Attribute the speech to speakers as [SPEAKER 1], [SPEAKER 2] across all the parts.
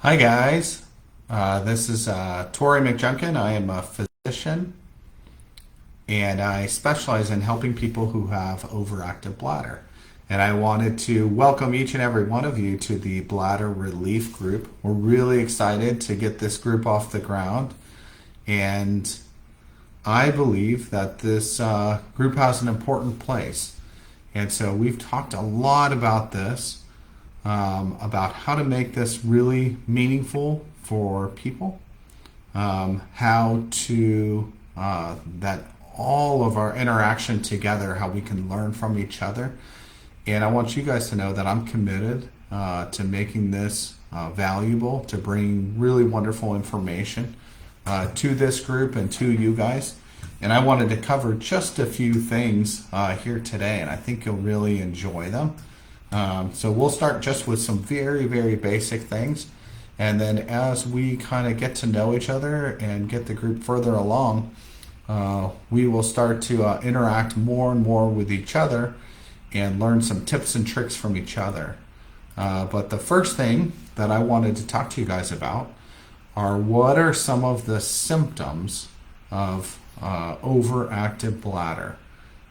[SPEAKER 1] Hi guys, this is Tori McJunkin. I am a physician and I specialize in helping people who have overactive bladder. And I wanted to welcome each and every one of you to the Bladder Relief Group. We're really excited to get this group off the ground, and I believe that this group has an important place. And so we've talked a lot about this, about how to make this really meaningful for people, how to, that all of our interaction together, how we can learn from each other. And I want you guys to know that I'm committed to making this valuable, to bring really wonderful information to this group and to you guys. And I wanted to cover just a few things here today, and I think you'll really enjoy them. So we'll start just with some very, very basic things. And then as we kind of get to know each other and get the group further along, we will start to interact more and more with each other and learn some tips and tricks from each other. But the first thing that I wanted to talk to you guys about are what are some of the symptoms of overactive bladder.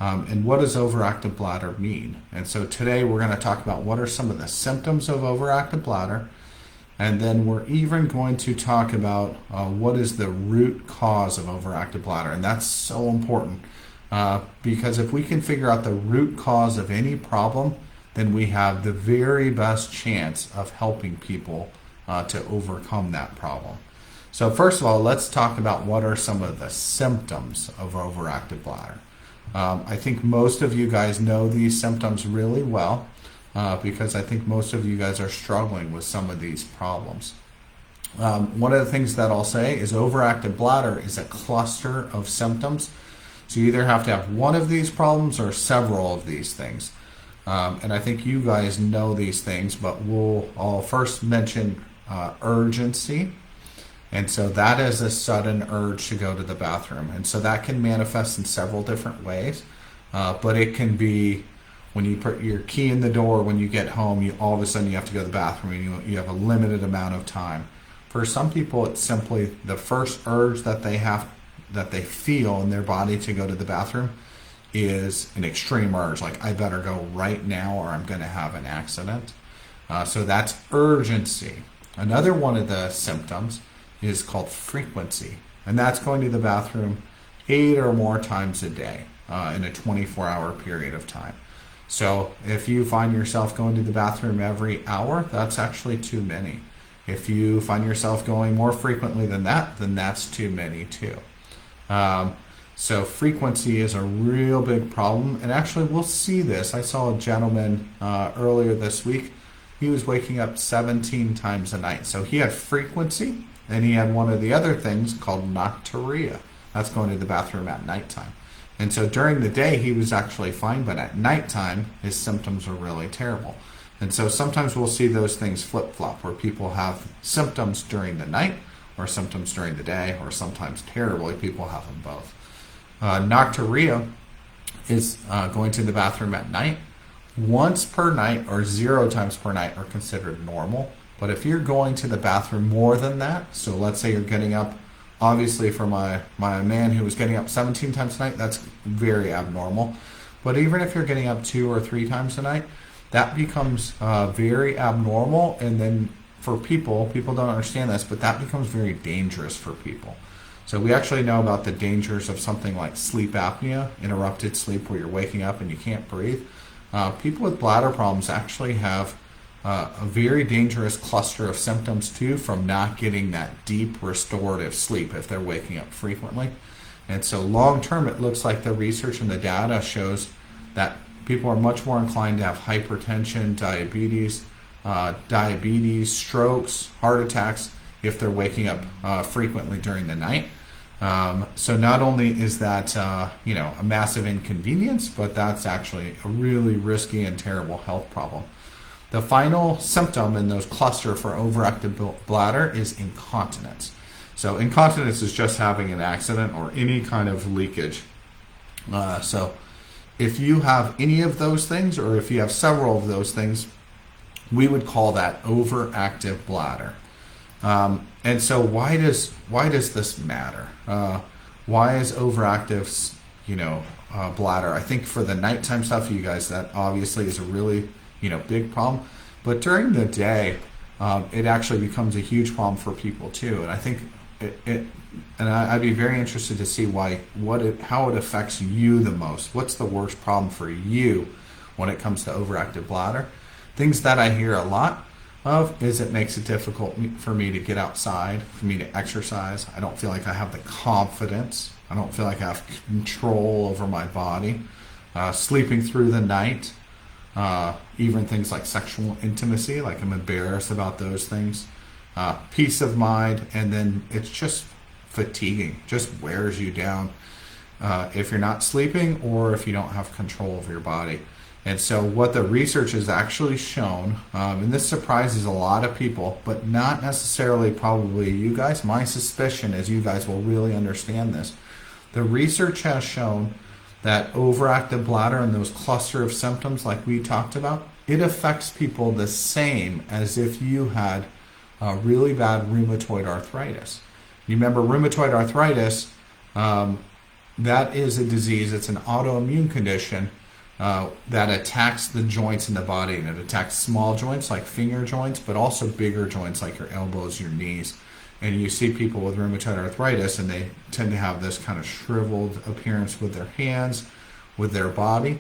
[SPEAKER 1] And what does overactive bladder mean? And so today we're going to talk about what are some of the symptoms of overactive bladder. And then we're even going to talk about what is the root cause of overactive bladder. And that's so important because if we can figure out the root cause of any problem, then we have the very best chance of helping people to overcome that problem. So first of all, let's talk about what are some of the symptoms of overactive bladder. I think most of you guys know these symptoms really well because I think most of you guys are struggling with some of these problems. One of the things that I'll say is overactive bladder is a cluster of symptoms. So you either have to have one of these problems or several of these things. And I think you guys know these things, but I'll first mention urgency. And so that is a sudden urge to go to the bathroom. And so that can manifest in several different ways. But it can be when you put your key in the door when you get home, all of a sudden you have to go to the bathroom and you have a limited amount of time. For some people, it's simply the first urge that they feel in their body to go to the bathroom is an extreme urge, like I better go right now or I'm going to have an accident. So that's urgency. Another one of the symptoms is called frequency, and that's going to the bathroom 8 or more times a day in a 24-hour period of time. So if you find yourself going to the bathroom every hour, that's actually too many. If you find yourself going more frequently than that, then that's too many too. So frequency is a real big problem, and actually we'll see this. I saw a gentleman earlier this week. He was waking up 17 times a night. So he had frequency, and he had one of the other things called nocturia. That's going to the bathroom at nighttime. And so during the day, he was actually fine, but at nighttime, his symptoms were really terrible. And so sometimes we'll see those things flip-flop, where people have symptoms during the night or symptoms during the day, or sometimes terribly, people have them both. Nocturia is going to the bathroom at night. Once per night or 0 times per night are considered normal. But if you're going to the bathroom more than that, so let's say you're getting up, obviously for my man who was getting up 17 times a night, that's very abnormal. But even if you're getting up 2 or 3 times a night, that becomes very abnormal. And then for people don't understand this, but that becomes very dangerous for people. So we actually know about the dangers of something like sleep apnea, interrupted sleep where you're waking up and you can't breathe. People with bladder problems actually have a very dangerous cluster of symptoms too from not getting that deep restorative sleep if they're waking up frequently. And so long term, it looks like the research and the data shows that people are much more inclined to have hypertension, diabetes, strokes, heart attacks if they're waking up frequently during the night. So not only is that a massive inconvenience, but that's actually a really risky and terrible health problem. The final symptom in those cluster for overactive bladder is incontinence. So incontinence is just having an accident or any kind of leakage. So if you have any of those things, or if you have several of those things, we would call that overactive bladder. And so why does this matter? Why is overactive, bladder? I think for the nighttime stuff, you guys, that obviously is a really, big problem. But during the day, it actually becomes a huge problem for people too. And I think I'd be very interested to see how it affects you the most. What's the worst problem for you when it comes to overactive bladder? Things that I hear a lot of is it makes it difficult for me to get outside, for me to exercise. I don't feel like I have the confidence. I don't feel like I have control over my body. Sleeping through the night, even things like sexual intimacy, like I'm embarrassed about those things. Peace of mind, and then it's just fatiguing, just wears you down if you're not sleeping or if you don't have control over your body. And so what the research has actually shown, and this surprises a lot of people, but not necessarily probably you guys. My suspicion is you guys will really understand this. The research has shown that overactive bladder and those cluster of symptoms like we talked about, it affects people the same as if you had really bad rheumatoid arthritis. You remember rheumatoid arthritis, that is a disease, it's an autoimmune condition that attacks the joints in the body, and it attacks small joints like finger joints, but also bigger joints like your elbows, your knees. And you see people with rheumatoid arthritis, and they tend to have this kind of shriveled appearance with their hands, with their body.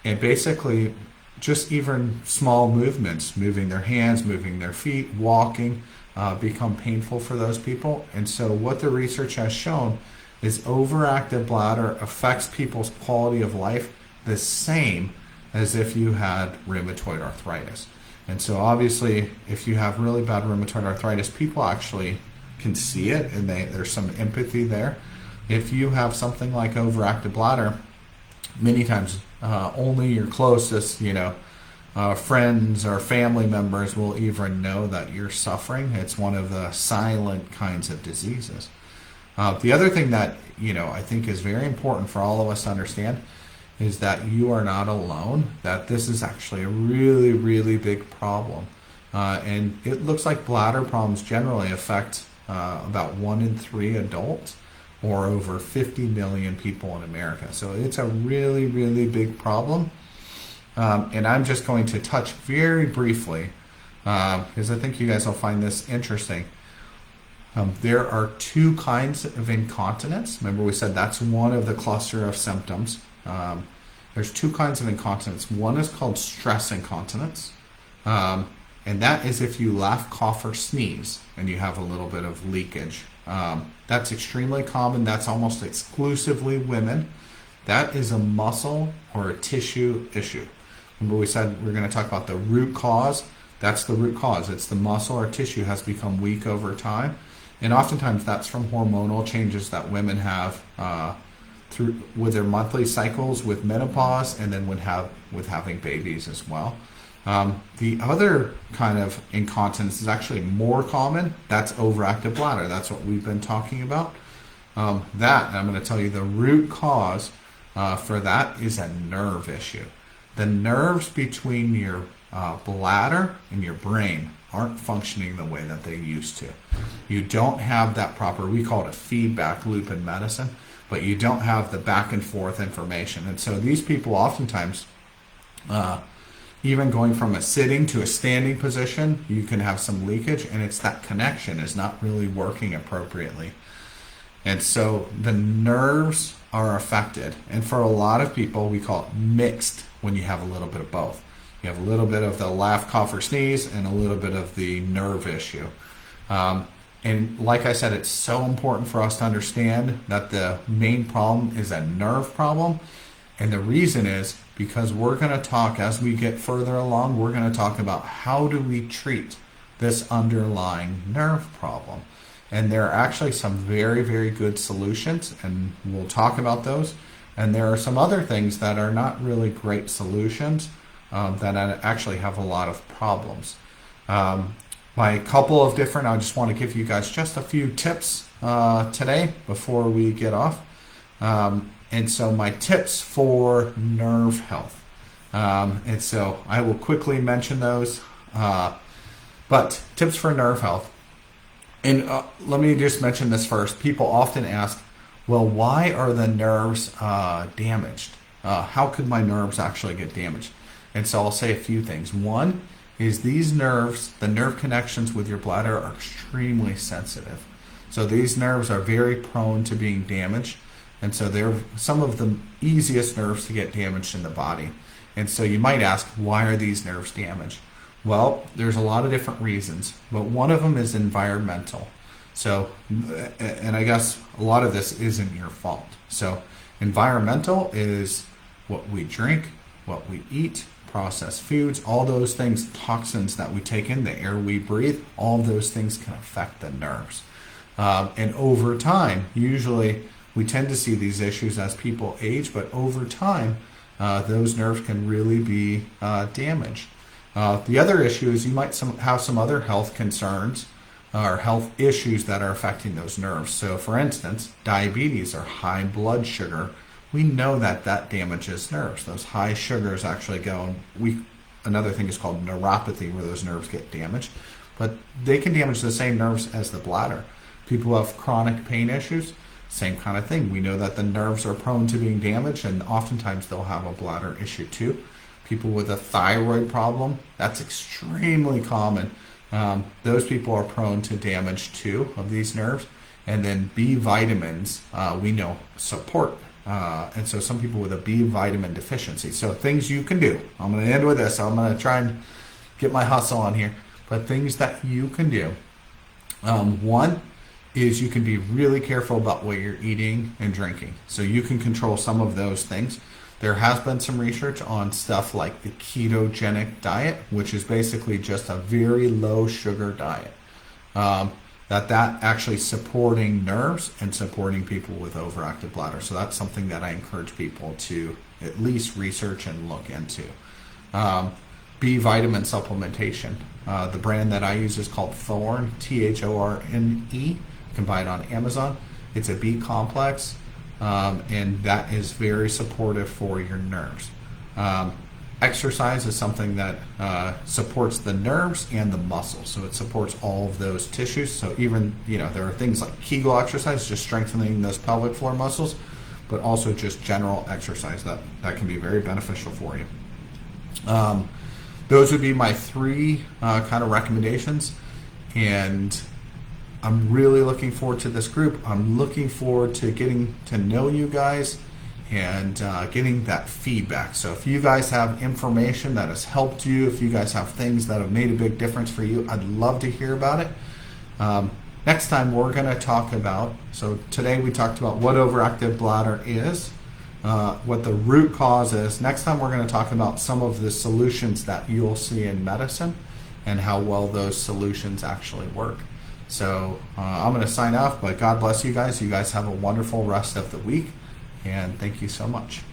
[SPEAKER 1] And basically, just even small movements, moving their hands, moving their feet, walking, become painful for those people. And so what the research has shown is overactive bladder affects people's quality of life the same as if you had rheumatoid arthritis. And so obviously, if you have really bad rheumatoid arthritis, people actually can see it, and there's some empathy there. If you have something like overactive bladder, many times only your closest, friends or family members will even know that you're suffering. It's one of the silent kinds of diseases. The other thing that I think is very important for all of us to understand is that you are not alone, that this is actually a really, really big problem. And it looks like bladder problems generally affect about 1 in 3 adults, or over 50 million people in America. So it's a really, really big problem. And I'm just going to touch very briefly, because I think you guys will find this interesting. There are 2 kinds of incontinence. Remember we said that's one of the cluster of symptoms. There's 2 kinds of incontinence. One is called stress incontinence. And that is if you laugh, cough, or sneeze, and you have a little bit of leakage. That's extremely common. That's almost exclusively women. That is a muscle or a tissue issue. Remember we said we're going to talk about the root cause. That's the root cause. It's the muscle or tissue has become weak over time. And oftentimes that's from hormonal changes that women have with their monthly cycles, with menopause, and then with having babies as well. The other kind of incontinence is actually more common. That's overactive bladder. That's what we've been talking about. I'm going to tell you the root cause for that is a nerve issue. The nerves between your bladder and your brain aren't functioning the way that they used to. You don't have that proper, we call it a feedback loop in medicine, but you don't have the back and forth information. And so these people oftentimes, even going from a sitting to a standing position, you can have some leakage, and it's that connection is not really working appropriately. And so the nerves are affected. And for a lot of people, we call it mixed when you have a little bit of both. You have a little bit of the laugh, cough, or sneeze, and a little bit of the nerve issue. And like I said, it's so important for us to understand that the main problem is a nerve problem. And the reason is because we're going to talk, as we get further along, we're going to talk about how do we treat this underlying nerve problem. And there are actually some very, very good solutions, and we'll talk about those. And there are some other things that are not really great solutions that actually have a lot of problems. I just want to give you guys just a few tips today before we get off. And so my tips for nerve health. And so I will quickly mention those. But tips for nerve health. And let me just mention this first. People often ask, well, why are the nerves damaged? How could my nerves actually get damaged? And so I'll say a few things. One is these nerves, the nerve connections with your bladder are extremely sensitive. So these nerves are very prone to being damaged. And so they're some of the easiest nerves to get damaged in the body. And so you might ask, why are these nerves damaged? Well, there's a lot of different reasons, but one of them is environmental. So, and I guess a lot of this isn't your fault. So, environmental is what we drink, what we eat, processed foods, all those things, toxins that we take in, the air we breathe, all those things can affect the nerves. And over time, usually we tend to see these issues as people age, but over time, those nerves can really be damaged. The other issue is you might have some other health concerns or health issues that are affecting those nerves. So, for instance, diabetes or high blood sugar, we know that that damages nerves. Those high sugars actually go, another thing is called neuropathy, where those nerves get damaged, but they can damage the same nerves as the bladder. People who have chronic pain issues, same kind of thing. We know that the nerves are prone to being damaged, and oftentimes they'll have a bladder issue too. People with a thyroid problem, that's extremely common. Those people are prone to damage too of these nerves. And then B vitamins, we know support. And so some people with a B vitamin deficiency. So things you can do. I'm going to end with this. I'm going to try and get my hustle on here. But things that you can do. One is you can be really careful about what you're eating and drinking. So you can control some of those things. There has been some research on stuff like the ketogenic diet, which is basically just a very low sugar diet. That actually supporting nerves and supporting people with overactive bladder. So that's something that I encourage people to at least research and look into. B vitamin supplementation. The brand that I use is called Thorne, Thorne. You can buy it on Amazon. It's a B complex. And that is very supportive for your nerves. Exercise is something that supports the nerves and the muscles, so it supports all of those tissues. So even, there are things like Kegel exercise, just strengthening those pelvic floor muscles, but also just general exercise that can be very beneficial for you. Those would be my three kind of recommendations, and I'm really looking forward to this group. I'm looking forward to getting to know you guys and getting that feedback. So if you guys have information that has helped you, if you guys have things that have made a big difference for you, I'd love to hear about it. Next time we're going to talk about, so today we talked about what overactive bladder is, what the root cause is. Next time we're going to talk about some of the solutions that you'll see in medicine and how well those solutions actually work. So I'm going to sign off, but God bless you guys. You guys have a wonderful rest of the week, and thank you so much.